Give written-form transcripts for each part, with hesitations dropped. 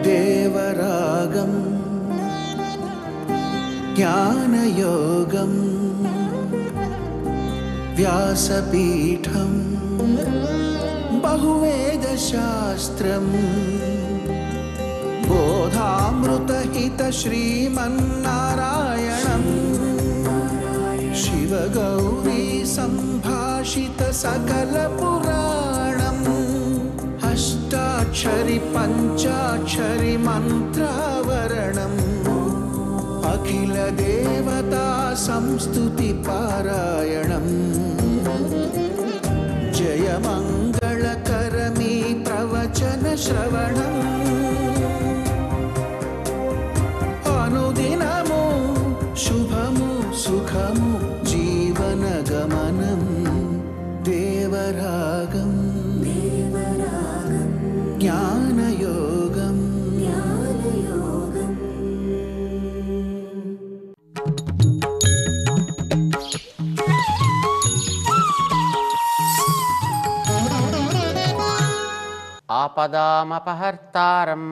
దేవరాగం జ్ఞానయోగం వ్యాసపీఠం బహువేదశాస్త్రం బోధామృతహిత శ్రీమన్నారాయణం శివగౌరీ సంభాషిత సకల పురాణం అష్టాక్షరి పంచాక్షరి మంత్రావరణం అఖిల దేవతా సంస్తుతి పారాయణం జయమంగళకరమీ ప్రవచన శ్రవణం అనుదినము శుభము సుఖము జీవన గమనం దేవరాగం జ్ఞానయోగం ఆపదామపహర్తారం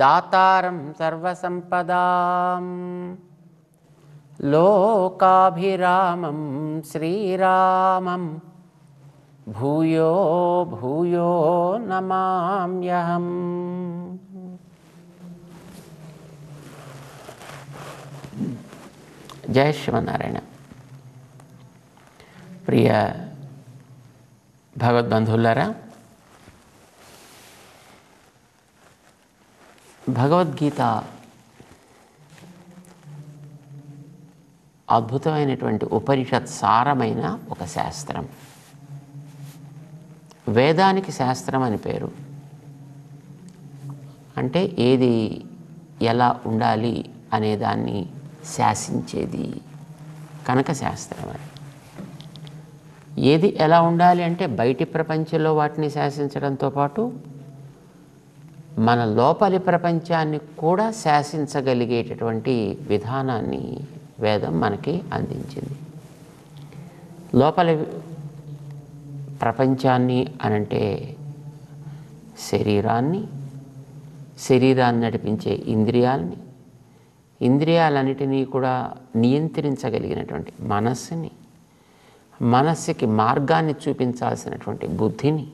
దాతారం సర్వసంపదాం లోకాభిరామం శ్రీరామం భూయో భూయో నమామ్యహం. జయ శ్రీమన్నారాయణ. ప్రియ భగవద్బంధువులారా, భగవద్గీత అద్భుతమైనటువంటి ఉపనిషత్ సారమైన ఒక శాస్త్రం. వేదానికి శాస్త్రం అని పేరు. అంటే ఏది ఎలా ఉండాలి అనేదాన్ని శాసించేది కనుక శాస్త్రం అని. ఏది ఎలా ఉండాలి అంటే బయటి ప్రపంచంలో వాటిని శాసించడంతో పాటు మన లోపలి ప్రపంచాన్ని కూడా శాసించగలిగేటటువంటి విధానాన్ని వేదం మనకి అందించింది. లోపలి ప్రపంచాన్ని అనంటే శరీరాన్ని నడిపించే ఇంద్రియాలని, ఇంద్రియాలన్నిటినీ కూడా నియంత్రించగలిగినటువంటి మనస్సుకి మార్గాన్ని చూపించాల్సినటువంటి బుద్ధిని,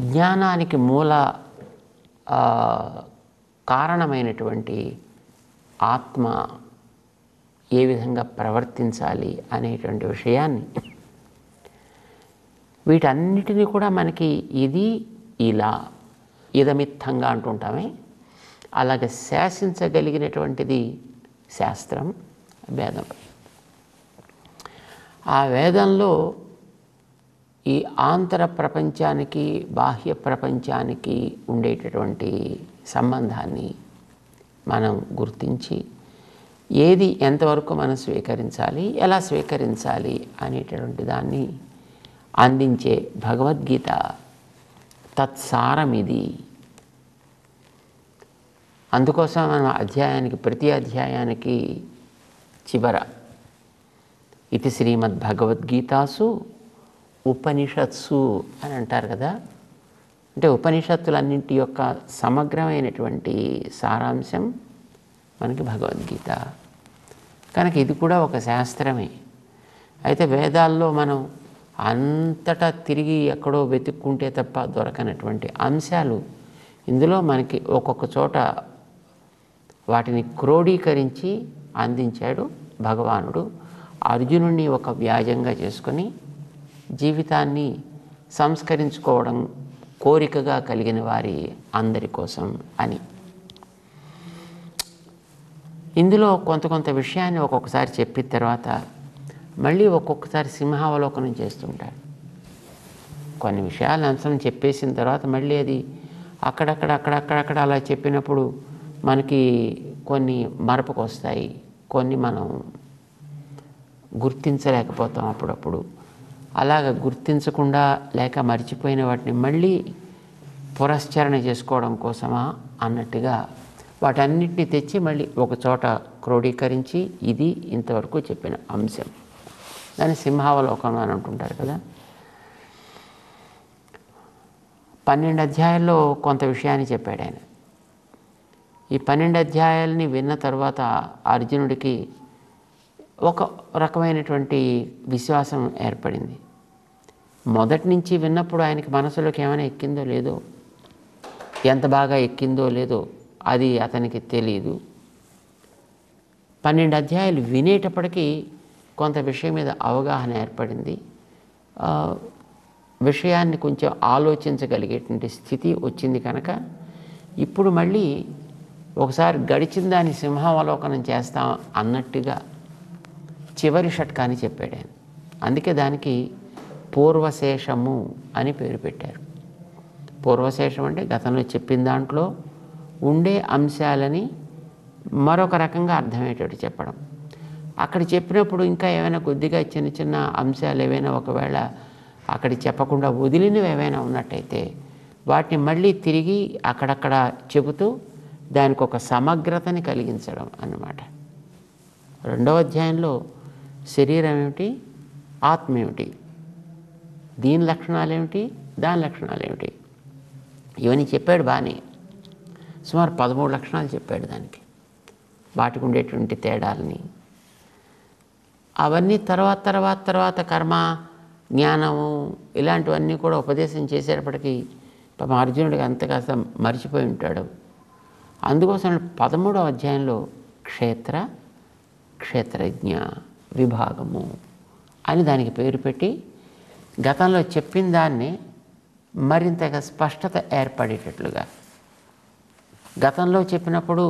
జ్ఞానానికి మూల కారణమైనటువంటి ఆత్మ ఏ విధంగా ప్రవర్తించాలి అనేటువంటి విషయాన్ని, వీటన్నిటినీ కూడా మనకి ఇది ఇలా ఇదమిత్తంగా అంటుంటామే, అలాగే శాసించగలిగినటువంటిది శాస్త్రం, వేదం. ఆ వేదంలో ఈ ఆంతర ప్రపంచానికి బాహ్య ప్రపంచానికి ఉండేటటువంటి సంబంధాన్ని మనం గుర్తించి ఏది ఎంతవరకు మనం స్వీకరించాలి, ఎలా స్వీకరించాలి అనేటటువంటి దాన్ని అందించే భగవద్గీత తత్సారం ఇది. అందుకోసం మనం ప్రతి అధ్యాయానికి చివర ఇది శ్రీమద్భగవద్గీతాసు ఉపనిషత్సు అని అంటారు కదా. అంటే ఉపనిషత్తులన్నింటి యొక్క సమగ్రమైనటువంటి సారాంశం మనకి భగవద్గీత కనుక ఇది కూడా ఒక శాస్త్రమే. అయితే వేదాల్లో మనం అంతటా తిరిగి ఎక్కడో వెతుక్కుంటే తప్ప దొరకనటువంటి అంశాలు ఇందులో మనకి ఒక్కొక్క చోట వాటిని క్రోడీకరించి అందించాడు భగవానుడు. అర్జునుడిని ఒక వ్యాజంగా చేసుకొని జీవితాన్ని సంస్కరించుకోవడం కోరికగా కలిగిన వారి అందరి కోసం అని. ఇందులో కొంత విషయాన్ని ఒక్కొక్కసారి చెప్పిన తర్వాత మళ్ళీ ఒక్కొక్కసారి సింహావలోకనం చేస్తుంటాడు. కొన్ని విషయాలు అంశం చెప్పేసిన తర్వాత మళ్ళీ అది అక్కడక్కడ అలా చెప్పినప్పుడు మనకి కొన్ని మరపుకు వస్తాయి, కొన్ని మనం గుర్తించలేకపోతాం అప్పుడప్పుడు. అలాగ గుర్తించకుండా లేక మర్చిపోయిన వాటిని మళ్ళీ పురస్చరణ చేసుకోవడం కోసమా అన్నట్టుగా వాటన్నిటిని తెచ్చి మళ్ళీ ఒక చోట క్రోడీకరించి ఇది ఇంతవరకు చెప్పిన అంశం. దాన్ని సింహావలోకనం అని అంటుంటారు కదా. 12 అధ్యాయాల్లో కొంత విషయాన్ని చెప్పాడు ఆయన. ఈ 12 అధ్యాయాలని విన్న తర్వాత అర్జునుడికి ఒక రకమైనటువంటి విశ్వాసం ఏర్పడింది. మొదటి నుంచి విన్నప్పుడు ఆయనకి మనసులోకి ఏమైనా ఎక్కిందో లేదో, ఎంత బాగా ఎక్కిందో లేదో అది అతనికి తెలియదు. 12 అధ్యాయాలు వినేటప్పటికీ కొంత విషయం మీద అవగాహన ఏర్పడింది. విషయాన్ని కొంచెం ఆలోచించగలిగేటువంటి స్థితి వచ్చింది కనుక ఇప్పుడు మళ్ళీ ఒకసారి గడిచిన దాన్ని సింహావలోకనం చేస్తాం అన్నట్టుగా చివరి షట్కాన్ని చెప్పాడు ఆయన. అందుకే దానికి పూర్వశేషము అని పేరు పెట్టారు. పూర్వశేషం అంటే గతంలో చెప్పిన దాంట్లో ఉండే అంశాలని మరొక రకంగా అర్థమయ్యేటట్టు చెప్పడం. అక్కడ చెప్పినప్పుడు ఇంకా ఏమైనా కొద్దిగా చిన్న చిన్న అంశాలు ఏవైనా ఒకవేళ అక్కడ చెప్పకుండా వదిలినవి ఏవైనా ఉన్నట్టయితే వాటిని మళ్ళీ తిరిగి అక్కడక్కడ చెబుతూ దానికి ఒక సమగ్రతని కలిగించడం అన్నమాట. 2వ అధ్యాయంలో శరీరం ఏమిటి, ఆత్మ ఏమిటి, దీని లక్షణాలు ఏమిటి, దాని లక్షణాలు ఏమిటి, ఇవన్నీ చెప్పాడు బాగానే. సుమారు 13 లక్షణాలు చెప్పాడు దానికి, వాటికి ఉండేటువంటి తేడాలని. అవన్నీ తర్వాత కర్మ, జ్ఞానము ఇలాంటివన్నీ కూడా ఉపదేశం చేసేటప్పటికీ పాపం అర్జునుడికి అంత కాస్త మర్చిపోయి ఉంటాడు. అందుకోసం 13వ అధ్యాయంలో క్షేత్రజ్ఞ విభాగము అని దానికి పేరు పెట్టి గతంలో చెప్పిన దాన్ని మరింతగా స్పష్టత ఏర్పడేటట్లుగా, గతంలో చెప్పినప్పుడు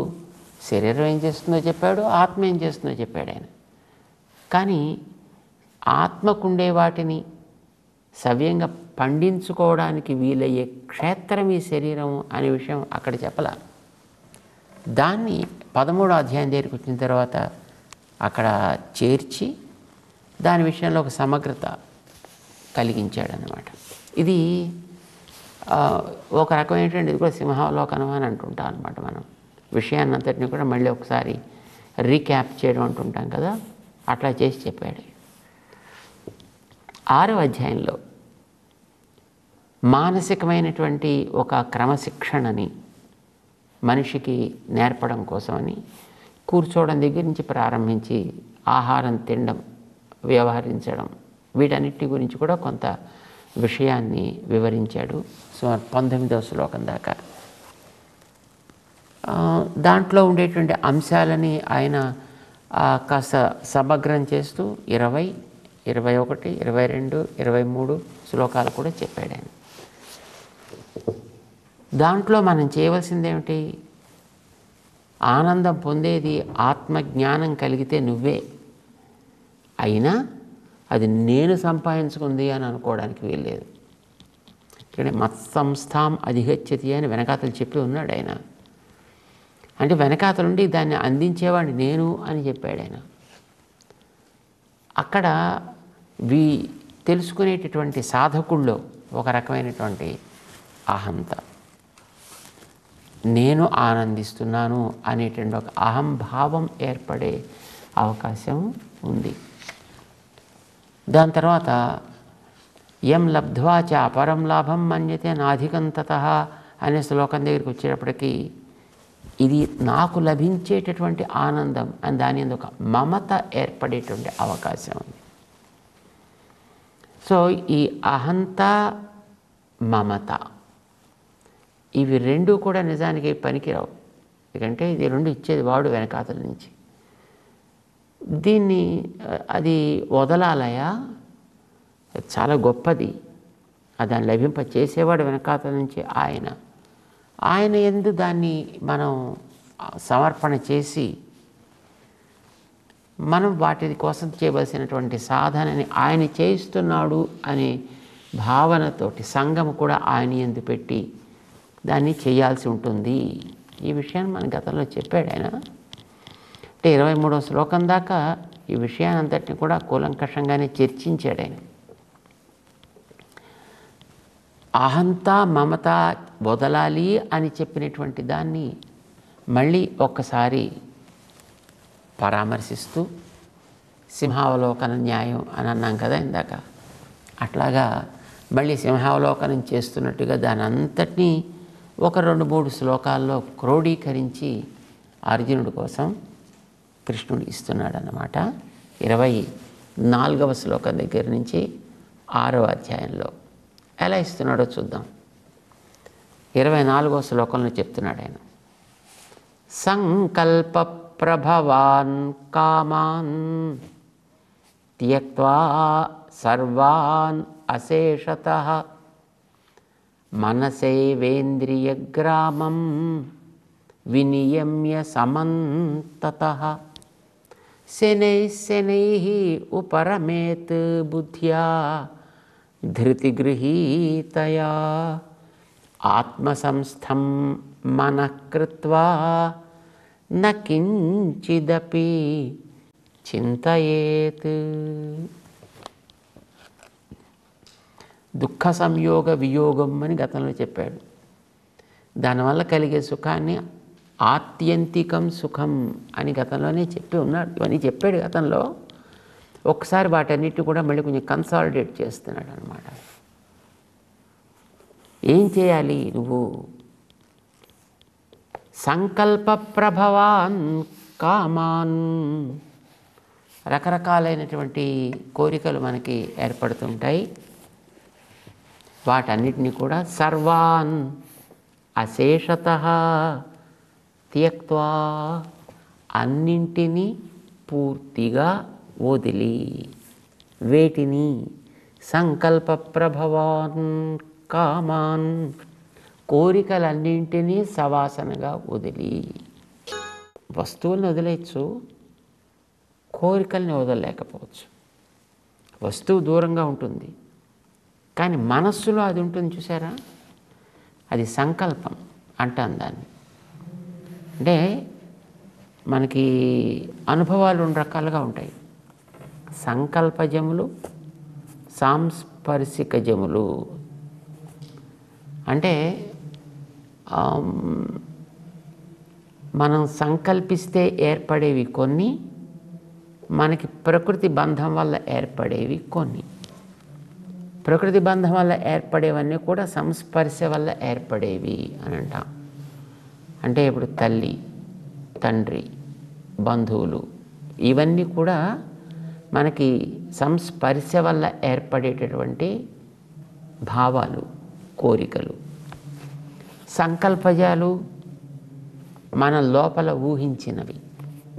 శరీరం ఏం చేస్తుందో చెప్పాడు, ఆత్మ ఏం చేస్తుందో చెప్పాడు ఆయన. కానీ ఆత్మకుండే వాటిని సవ్యంగా పండించుకోవడానికి వీలయ్యే క్షేత్రం ఈ శరీరం అనే విషయం అక్కడ చెప్పలా. దాన్ని 13వ అధ్యాయం దగ్గరికి వచ్చిన తర్వాత అక్కడ చేర్చి దాని విషయంలో ఒక సమగ్రత కలిగించాడనమాట. ఇది ఒక రకమైనటువంటి ఇది కూడా సింహావలోకనం అని అంటుంటాం అనమాట. మనం విషయాన్ని అంతటిని కూడా మళ్ళీ ఒకసారి రీక్యాప్ చేయడం అంటుంటాం కదా, అట్లా చేసి చెప్పాడు. 6వ అధ్యాయంలో మానసికమైనటువంటి ఒక క్రమశిక్షణని మనిషికి నేర్పడం కోసమని కూర్చోవడం దగ్గర నుంచి ప్రారంభించి ఆహారం తినడం, వ్యవహరించడం, వీటన్నిటి గురించి కూడా కొంత విషయాన్ని వివరించాడు. సుమారు 19వ శ్లోకం దాకా. దాంట్లో ఉండేటువంటి అంశాలని ఆయన కాస్త సమగ్రం చేస్తూ 20, 21, 22, 23 శ్లోకాలు కూడా చెప్పాడు ఆయన. దాంట్లో మనం చేయవలసింది ఏమిటి? ఆనందం పొందేది ఆత్మజ్ఞానం కలిగితే నువ్వే, అయినా అది నేను సంపాదించుకుంది అని అనుకోవడానికి వీల్లేదు. ఇక్కడ మత్సంస్థాం అధిగచ్చతి అని వెనకాతలు చెప్పి ఉన్నాడు ఆయన. అంటే వెనకాతలుండి దాన్ని అందించేవాడిని నేను అని చెప్పాడు ఆయన. అక్కడ తెలుసుకునేటటువంటి సాధకుల్లో ఒక రకమైనటువంటి అహంత, నేను ఆనందిస్తున్నాను అనేటువంటి ఒక అహంభావం ఏర్పడే అవకాశం ఉంది. దాని తర్వాత యం లబ్ధ్వా చ అపరం లాభం మన్యతే నాధికం తతః అనే శ్లోకం దగ్గరికి వచ్చేటప్పటికీ ఇది నాకు లభించేటటువంటి ఆనందం అని దాని మీద ఒక మమత ఏర్పడేటువంటి అవకాశం ఉంది. సో ఈ అహంత, మమత ఇవి రెండు కూడా నిజానికి పనికిరావు. ఎందుకంటే ఇది రెండు ఇచ్చేది వాడు వెనకాతల నుంచి. దీన్ని అది వదలాలయా, చాలా గొప్పది. దాన్ని లభింప చేసేవాడు వెనకాతల నుంచి ఆయన యందు దాన్ని మనం సమర్పణ చేసి మనం వాటి కోసం చేయవలసినటువంటి సాధనని ఆయన చేయిస్తున్నాడు అనే భావనతోటి సంఘం కూడా ఆయన యందు పెట్టి దాన్ని చేయాల్సి ఉంటుంది. ఈ విషయాన్ని మన గతంలో చెప్పాడు ఆయన. అంటే 23వ శ్లోకం దాకా ఈ విషయాన్ని అంతటిని కూడా కూలంకషంగానే చర్చించాడు ఆయన. అహంత, మమత వదలాలి అని చెప్పినటువంటి దాన్ని మళ్ళీ ఒక్కసారి పరామర్శిస్తూ సింహావలోకన న్యాయం అని అన్నాం కదా ఇందాక, అట్లాగా మళ్ళీ సింహావలోకనం చేస్తున్నట్టుగా దాని అంతటినీ ఒక 2-3 శ్లోకాల్లో క్రోడీకరించి అర్జునుడి కోసం కృష్ణుడు ఇస్తున్నాడు అన్నమాట. 24వ శ్లోకం దగ్గర నుంచి 6వ అధ్యాయంలో ఎలా ఇస్తున్నాడో చూద్దాం. 24వ శ్లోకంలో చెప్తున్నాడు ఆయన, సంకల్ప ప్రభవాన్ కామాన్ త్యక్త్వా సర్వాన్ అశేషతః మనసేవేంద్రియగ్రామం వినియమ్య సమంతతః శనైః ఉపరమేత్ బుద్ధ్యా ధృతిగృహీతయా ఆత్మసంస్థం మనః కృత్వా న కించిదపి చింతయేత్. దుఃఖ సంయోగ వియోగం అని గతంలో చెప్పాడు. దానివల్ల కలిగే సుఖాన్ని ఆత్యంతికం సుఖం అని గతంలోనే చెప్పి ఉన్నాడు. ఇవన్నీ చెప్పాడు గతంలో. ఒకసారి వాటన్నిటి కూడా మళ్ళీ కొంచెం కన్సాలిడేట్ చేస్తున్నాడు అన్నమాట. ఏం చేయాలి నువ్వు? సంకల్ప ప్రభవాన్ కామాన్, రకరకాలైనటువంటి కోరికలు మనకి ఏర్పడుతుంటాయి. వాటన్నిటినీ కూడా సర్వాన్ అశేషతః త్యక్త్వా, అన్నింటినీ పూర్తిగా వదిలి, వేటిని? సంకల్ప ప్రభవాన్ కామాన్, కోరికలన్నింటినీ సవాసనగా వదిలి. వస్తువుల్ని వదిలేయచ్చు, కోరికల్ని వదలలేకపోవచ్చు. వస్తువు దూరంగా ఉంటుంది, కానీ మనస్సులో అది ఉంటుంది చూసారా, అది సంకల్పం అంటాం దాన్ని. అంటే మనకి అనుభవాలు 2 రకాలుగా ఉంటాయి. సంకల్పజములు, సాంస్పర్శికజములు. అంటే మనం సంకల్పిస్తే ఏర్పడేవి కొన్ని, మనకి ప్రకృతి బంధం వల్ల ఏర్పడేవి కొన్ని. ప్రకృతి బంధం వల్ల ఏర్పడేవన్నీ కూడా సంస్పర్శ వల్ల ఏర్పడేవి అని అంటాం. అంటే ఇప్పుడు తల్లి, తండ్రి, బంధువులు, ఇవన్నీ కూడా మనకి సంస్పర్శ వల్ల ఏర్పడేటటువంటి భావాలు, కోరికలు. సంకల్పజాలు మన లోపల ఊహించినవి.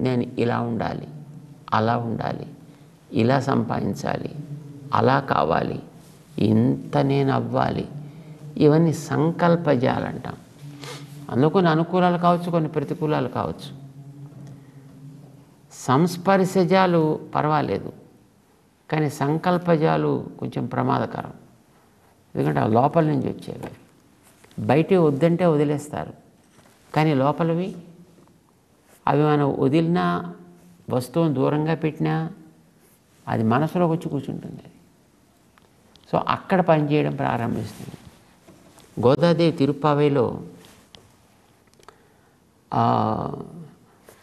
నేను ఇలా ఉండాలి, అలా ఉండాలి, ఇలా సంపాదించాలి, అలా కావాలి, ఇంత నేను అవ్వాలి, ఇవన్నీ సంకల్పజాలంటాం. అందులో కొన్ని అనుకూలాలు కావచ్చు, కొన్ని ప్రతికూలాలు కావచ్చు. సంస్పర్శజాలు పర్వాలేదు, కానీ సంకల్పజాలు కొంచెం ప్రమాదకరం. ఎందుకంటే అవి లోపల నుంచి వచ్చేవి. బయట వద్దంటే వదిలేస్తారు, కానీ లోపలవి అవి మనం వదిలినా, వస్తువును దూరంగా పెట్టినా అది మనసులోకి వచ్చి కూర్చుంటుంది. అది సో అక్కడ పనిచేయడం ప్రారంభిస్తుంది. గోదాదేవి తిరుప్పావైలో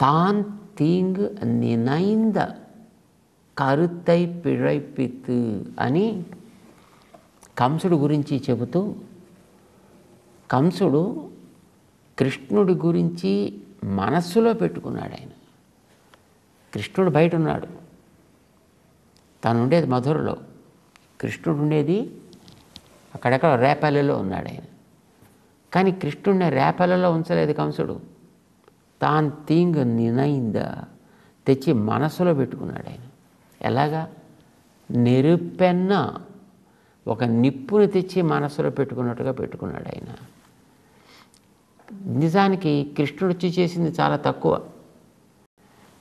తాన్ తీంగ్ నినైంద కరుత్తై పిழைపిత్ అని కంసుడు గురించి చెబుతూ, కంసుడు కృష్ణుడి గురించి మనస్సులో పెట్టుకున్నాడు. ఆయన కృష్ణుడు బయట ఉన్నాడు, తను ఉండేది మధురలో, కృష్ణుడు ఉండేది అక్కడెక్కడ రేపల్లెలో ఉన్నాడు ఆయన. కానీ కృష్ణుడిని రేపల్లెలో ఉంచలేదు కంసుడు. తాన్ తీంగ్ నినైంద తెచ్చి మనసులో పెట్టుకున్నాడు ఆయన. ఎలాగా? నిరుపెన్న ఒక నిప్పుని తెచ్చి మనసులో పెట్టుకున్నట్టుగా పెట్టుకున్నాడు ఆయన. నిజానికి కృష్ణుడు వచ్చి చేసింది చాలా తక్కువ.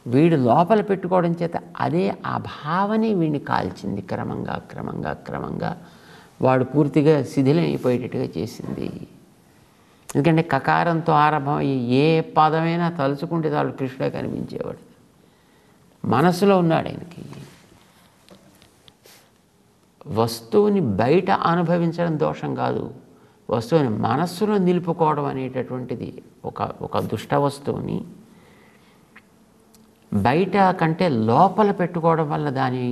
వీడు లోపల పెట్టుకోవడం చేత అదే ఆ భావనే వీడిని కాల్చింది. క్రమంగా క్రమంగా క్రమంగా వాడు పూర్తిగా శిథిలమైపోయేటట్టుగా చేసింది. ఎందుకంటే కకారంతో ఆరంభమయ్యే ఏ పదమైనా తలుచుకుంటే చాలు కృష్ణుడే కనిపించేవాడు. మనసులో ఉన్నాడు ఆయనకి. వస్తువుని బయట అనుభవించడం దోషం కాదు, వస్తువుని మనస్సులో నిలుపుకోవడం అనేటటువంటిది. ఒక దుష్ట వస్తువుని బయట కంటే లోపల పెట్టుకోవడం వల్ల దాని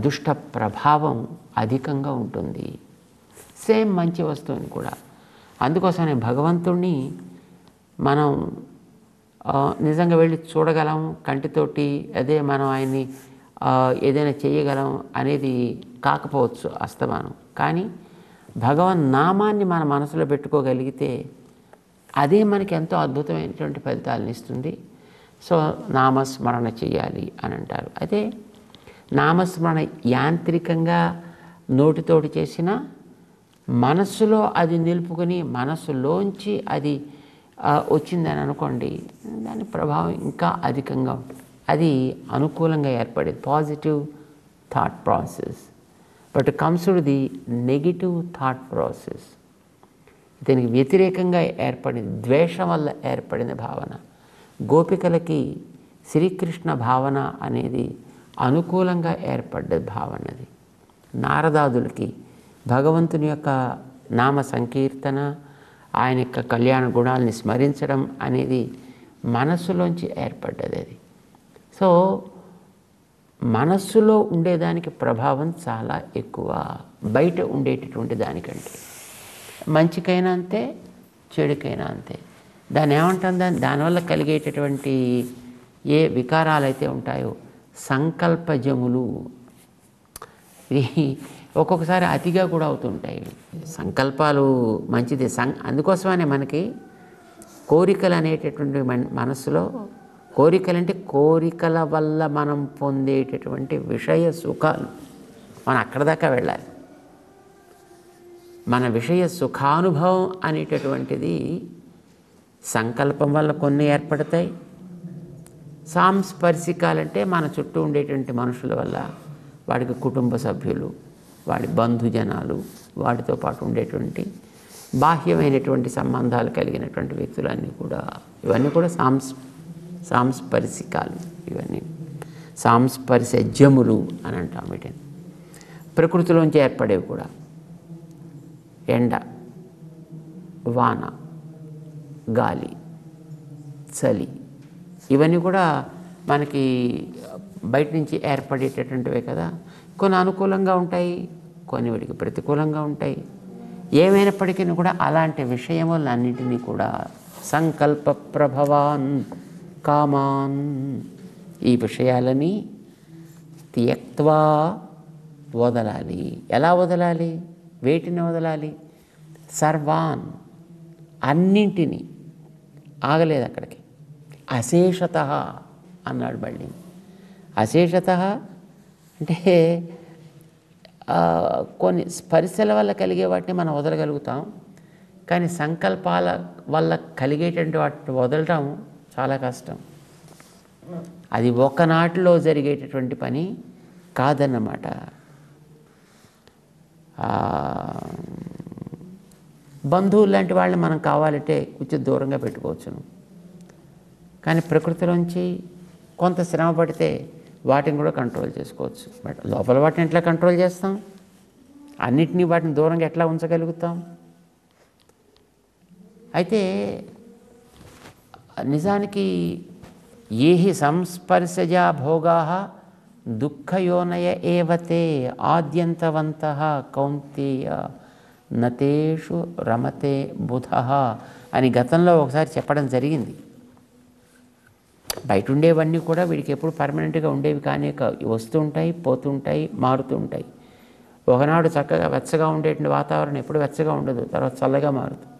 దుష్ట ప్రభావం అధికంగా ఉంటుంది. సేమ్ మంచి వస్తువుని కూడా. అందుకోసమే భగవంతుణ్ణి మనం నిజంగా వెళ్ళి చూడగలం కంటితోటి, అదే మనం ఆయన్ని ఏదైనా చేయగలం అనేది కాకపోవచ్చు అస్తమానం. కానీ భగవన్ నామాన్ని మన మనసులో పెట్టుకోగలిగితే అదే మనకి ఎంతో అద్భుతమైనటువంటి ఫలితాలను ఇస్తుంది. సో నామస్మరణ చేయాలి అని అంటారు. అయితే నామస్మరణ యాంత్రికంగా నోటితోటి చేసిన మనస్సులో అది నిలుపుకొని మనస్సులోంచి అది వచ్చిందని అనుకోండి, దాని ప్రభావం ఇంకా అధికంగా ఉంటుంది. అది అనుకూలంగా ఏర్పడేది positive thought process. But comes to the negative thought process, దీనికి వ్యతిరేకంగా ఏర్పడింది, ద్వేషం వల్ల ఏర్పడిన భావన. గోపికలకి శ్రీకృష్ణ భావన అనేది అనుకూలంగా ఏర్పడ్డ భావనది. నారదాదులకి భగవంతుని యొక్క నామ సంకీర్తన, ఆయన యొక్క కళ్యాణ గుణాలని స్మరించడం అనేది మనస్సులోంచి ఏర్పడ్డది. అది సో మనస్సులో ఉండేదానికి ప్రభావం చాలా ఎక్కువ బయట ఉండేటటువంటి దానికంటే. మంచికైనా అంతే, చెడుకైనా అంతే. దాన్ని ఏమంటాం, దానివల్ల కలిగేటటువంటి ఏ వికారాలు అయితే ఉంటాయో సంకల్పజములు. ఒక్కొక్కసారి అతిగా కూడా అవుతుంటాయి సంకల్పాలు. మంచిది. అందుకోసమనే మనకి కోరికలు అనేటటువంటి మనస్సులో, కోరికలంటే కోరికల వల్ల మనం పొందేటటువంటి విషయ సుఖాలు, మనం అక్కడ దాకా వెళ్ళాలి. మన విషయ సుఖానుభవం అనేటటువంటిది సంకల్పం వల్ల కొన్ని ఏర్పడతాయి. సాంస్పర్శికాలంటే మన చుట్టూ ఉండేటువంటి మనుషుల వల్ల, వాడికి కుటుంబ సభ్యులు, వాడి బంధుజనాలు, వాటితో పాటు ఉండేటువంటి బాహ్యమైనటువంటి సంబంధాలు కలిగినటువంటి వ్యక్తులన్నీ కూడా, ఇవన్నీ కూడా సాంస్పర్శికాలు. ఇవన్నీ సాంస్పర్శజ్యములు అని అంటాం వీటిని. ప్రకృతిలోంచి ఏర్పడేవి కూడా. ఎండ, వాన, గాలి, చలి, ఇవన్నీ కూడా మనకి బయట నుంచి ఏర్పడేటటువంటివే కదా. కొన్ని అనుకూలంగా ఉంటాయి, కొన్ని వీటికి ప్రతికూలంగా ఉంటాయి. ఏమైనప్పటికీ కూడా అలాంటి విషయములన్నింటినీ కూడా సంకల్ప ప్రభవాన్ కామాన్, ఈ విషయాలని త్యక్త్వా వదలాలి. ఎలా వదలాలి? వేటిని వదలాలి? సర్వాన్, అన్నింటినీ. ఆగలేదు అక్కడికి. అశేషత అన్నాడు మళ్ళీ. అశేషత అంటే కొన్ని స్పర్శల వల్ల కలిగే వాటిని మనం వదలగలుగుతాం, కానీ సంకల్పాల వల్ల కలిగేటువంటి వాటిని వదలటం చాలా కష్టం. అది ఒకనాటిలో జరిగేటటువంటి పని కాదన్నమాట. బంధువులు లాంటి వాళ్ళని మనం కావాలంటే కొంచెం దూరంగా పెట్టుకోవచ్చును, కానీ ప్రకృతిలోంచి కొంత శ్రమ పడితే వాటిని కూడా కంట్రోల్ చేసుకోవచ్చు. బట్ లోపల వాటిని ఎట్లా కంట్రోల్ చేస్తాం? అన్నిటినీ వాటిని దూరంగా ఎట్లా ఉంచగలుగుతాం? అయితే నిజానికి ఏహి సంస్పర్శజా భోగా దుఃఖయోనయ ఏవతే ఆద్యంతవంతః కౌంతేయ నతేషు రమతే బుధః అని గతంలో ఒకసారి చెప్పడం జరిగింది. బయట ఉండేవన్నీ కూడా వీడికి ఎప్పుడు పర్మనెంట్గా ఉండేవి కానీ వస్తూ ఉంటాయి, పోతూ ఉంటాయి, మారుతూ ఉంటాయి. ఒకనాడు చక్కగా వెచ్చగా ఉండేటువంటి వాతావరణం ఎప్పుడు వెచ్చగా ఉండదు, తర్వాత చల్లగా మారుతుంది.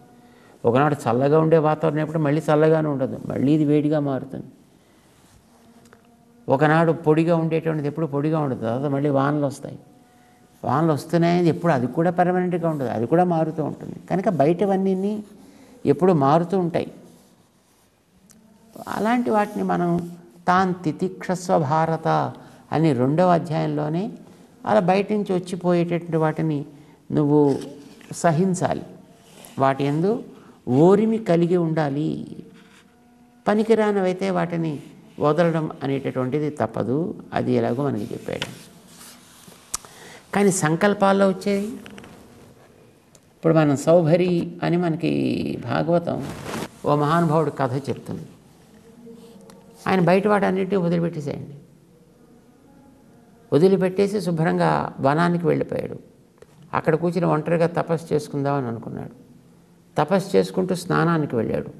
ఒకనాడు చల్లగా ఉండే వాతావరణం ఎప్పుడు మళ్ళీ చల్లగానే ఉండదు, మళ్ళీ ఇది వేడిగా మారుతుంది. ఒకనాడు పొడిగా ఉండేటువంటిది ఎప్పుడు పొడిగా ఉండదు, తర్వాత మళ్ళీ వానలు వస్తాయి. వానలు వస్తున్నాయని ఎప్పుడు అది కూడా పర్మనెంట్గా ఉండదు, అది కూడా మారుతూ ఉంటుంది. కనుక బయటవన్నీ ఎప్పుడు మారుతూ ఉంటాయి. అలాంటి వాటిని మనం తాన్ తితిక్షస్వ భారత అని 2వ అధ్యాయంలోనే అలా బయట నుంచి వచ్చిపోయేటటువంటి వాటిని నువ్వు సహించాలి. వాటి యందు ఓరిమి కలిగి ఉండాలి. పనికిరానివైతే వాటిని వదలడం అనేటటువంటిది తప్పదు. అది ఎలాగో మనకి చెప్పాడు. కానీ సంకల్పాల్లో వచ్చేది ఇప్పుడు మనం సౌభరి అని మనకి భాగవతం ఓ మహానుభావుడు కథ చెప్తుంది. ఆయన బయట వాటి అన్నింటినీ వదిలిపెట్టేసేయండి. వదిలిపెట్టేసి శుభ్రంగా వనానికి వెళ్ళిపోయాడు. అక్కడ కూర్చుని ఒంటరిగా తపస్సు చేసుకుందామని అనుకున్నాడు. తపస్సు చేసుకుంటూ స్నానానికి వెళ్ళాడు.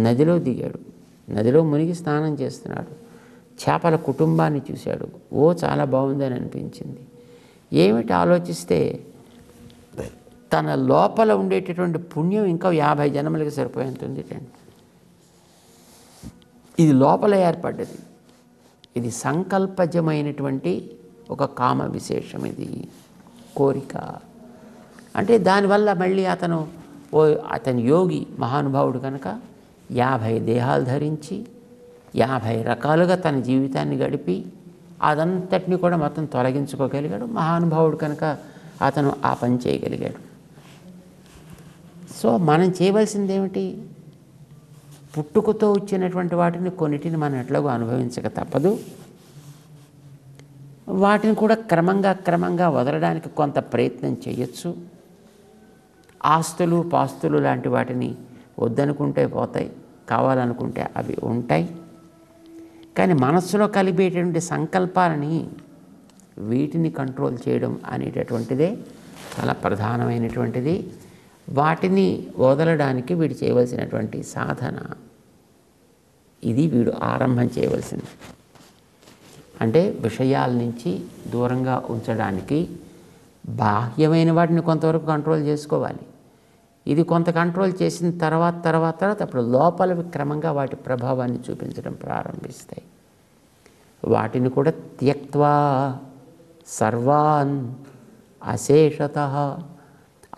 నదిలో దిగాడు. నదిలో మునిగి స్నానం చేస్తున్నాడు. చేపల కుటుంబాన్ని చూశాడు. చాలా బాగుందని అనిపించింది. ఏమిటి ఆలోచిస్తే తన లోపల ఉండేటటువంటి పుణ్యం ఇంకా 50 జన్మలకి సరిపోయేంతుంది. ఇది లోపల ఏర్పడ్డది. ఇది సంకల్పజమైనటువంటి ఒక కామ విశేషం. ఇది కోరిక. అంటే దానివల్ల మళ్ళీ అతను యోగి మహానుభావుడు కనుక 50 దేహాలు ధరించి 50 రకాలుగా తన జీవితాన్ని గడిపి అదంతటిని కూడా మొత్తం తొలగించుకోగలిగాడు. మహానుభావుడు కనుక అతను ఆ పని చేయగలిగాడు. సో మనం చేయవలసింది ఏమిటి? పుట్టుకతో వచ్చినటువంటి వాటిని కొన్నిటిని మనం ఎట్లాగో అనుభవించక తప్పదు. వాటిని కూడా క్రమంగా వదలడానికి కొంత ప్రయత్నం చేయొచ్చు. ఆస్తులు పాస్తులు లాంటి వాటిని వద్దనుకుంటే పోతాయి, కావాలనుకుంటే అవి ఉంటాయి. కానీ మనస్సులో కలిపేటువంటి సంకల్పాలని వీటిని కంట్రోల్ చేయడం అనేటటువంటిదే చాలా ప్రధానమైనటువంటిది. వాటిని వదలడానికి వీడు చేయవలసినటువంటి సాధన. ఇది వీడు ఆరంభం చేయవలసింది. అంటే విషయాల నుంచి దూరంగా ఉంచడానికి బాహ్యమైన వాటిని కొంతవరకు కంట్రోల్ చేసుకోవాలి. ఇది కొంత కంట్రోల్ చేసిన తర్వాత అప్పుడు లోపల క్రమంగా వాటి ప్రభావాన్ని చూపించడం ప్రారంభిస్తాయి. వాటిని కూడా త్యక్త్వా సర్వాన్ అశేషతః,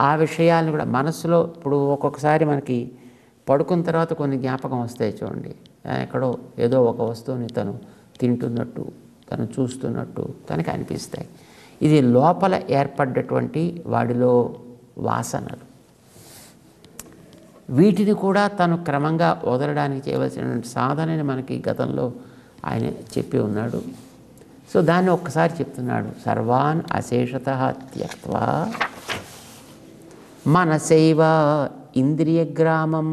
ఆ విషయాలను కూడా మనసులో ఇప్పుడు ఒక్కొక్కసారి మనకి పడుకున్న తర్వాత కొన్ని జ్ఞాపకం వస్తాయి చూడండి. ఎక్కడో ఏదో ఒక వస్తువుని తను తింటున్నట్టు, తను చూస్తున్నట్టు తనకి అనిపిస్తాయి. ఇది లోపల ఏర్పడ్డటువంటి వాడిలో వాసనలు. వీటిని కూడా తను క్రమంగా వదలడానికి చేయవలసినటువంటి సాధనని మనకి గతంలో ఆయన చెప్పి ఉన్నాడు. సో దాన్ని ఒక్కసారి చెప్తున్నాడు. సర్వాన్ అశేషతః త్యక్త్వా మనసైవ ఇంద్రియగ్రామం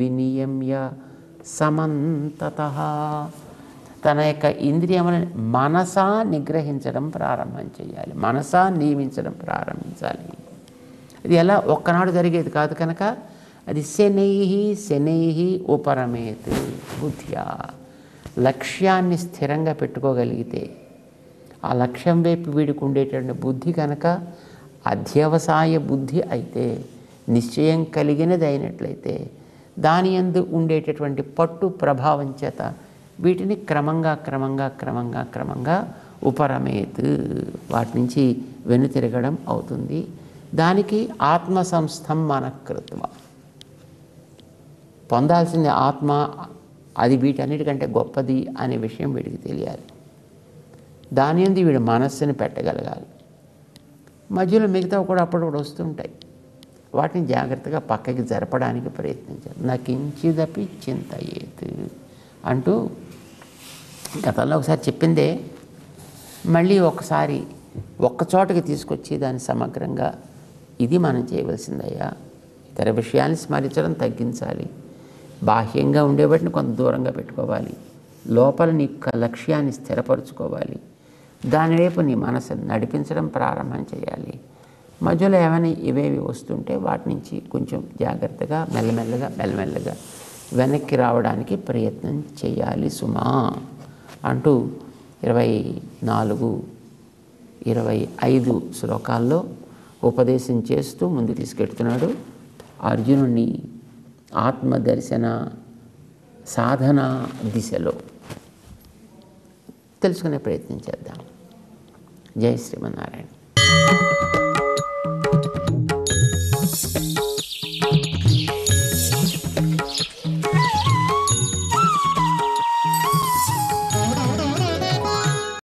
వినియమ్య సమంతతః, తన యొక్క ఇంద్రియములను మనసా నిగ్రహించడం ప్రారంభం చేయాలి. మనసా నియమించడం ప్రారంభించాలి. ఇది ఎలా ఒక్కనాడు జరిగేది కాదు కనుక అది శనైః ఉపరమేత్ బుద్ధ్యా, లక్ష్యాన్ని స్థిరంగా పెట్టుకోగలిగితే, ఆ లక్ష్యం వైపు వీడికి ఉండేటువంటి బుద్ధి కనుక అధ్యవసాయ బుద్ధి అయితే, నిశ్చయం కలిగినది అయినట్లయితే, దాని యందు ఉండేటటువంటి పట్టు ప్రభావం చేత వీటిని క్రమంగా ఉపరమేత్, వాటి నుంచి వెనుతిరగడం అవుతుంది. దానికి ఆత్మసంస్థం మనకృత్వ, పొందాల్సింది ఆత్మ, అది వీటన్నిటికంటే గొప్పది అనే విషయం వీడికి తెలియాలి. దాని యందు వీడు మనస్సుని పెట్టగలగాలి. మధ్యలో మిగతావి కూడా అప్పుడప్పుడు వస్తుంటాయి. వాటిని జాగ్రత్తగా పక్కకి జరపడానికి ప్రయత్నించాలి. నకించిదపి చింతయేత్ అంటూ గతంలో ఒకసారి చెప్పిందే మళ్ళీ ఒకసారి ఒక్కచోటకి తీసుకొచ్చి దాన్ని సమగ్రంగా ఇది మనం చేయవలసిందయ్యా. ఇతర విషయాన్ని స్మరించడం తగ్గించాలి. బాహ్యంగా ఉండేవాటిని కొంత దూరంగా పెట్టుకోవాలి. లోపల నీ లక్ష్యాన్ని స్థిరపరచుకోవాలి. దానివైపు నీ మనసును నడిపించడం ప్రారంభం చేయాలి. మధ్యలో ఏమైనా ఇవేవి వస్తుంటే వాటి నుంచి కొంచెం జాగ్రత్తగా మెల్లమెల్లగా వెనక్కి రావడానికి ప్రయత్నం చేయాలి సుమా అంటూ 24, 25 శ్లోకాల్లో ఉపదేశం చేస్తూ ముందు తీసుకెడుతున్నాడు. అర్జునుని ఆత్మదర్శన సాధన దిశలో తెలుసుకునే ప్రయత్నం చేద్దాం. జై శ్రీమన్నారాయణ.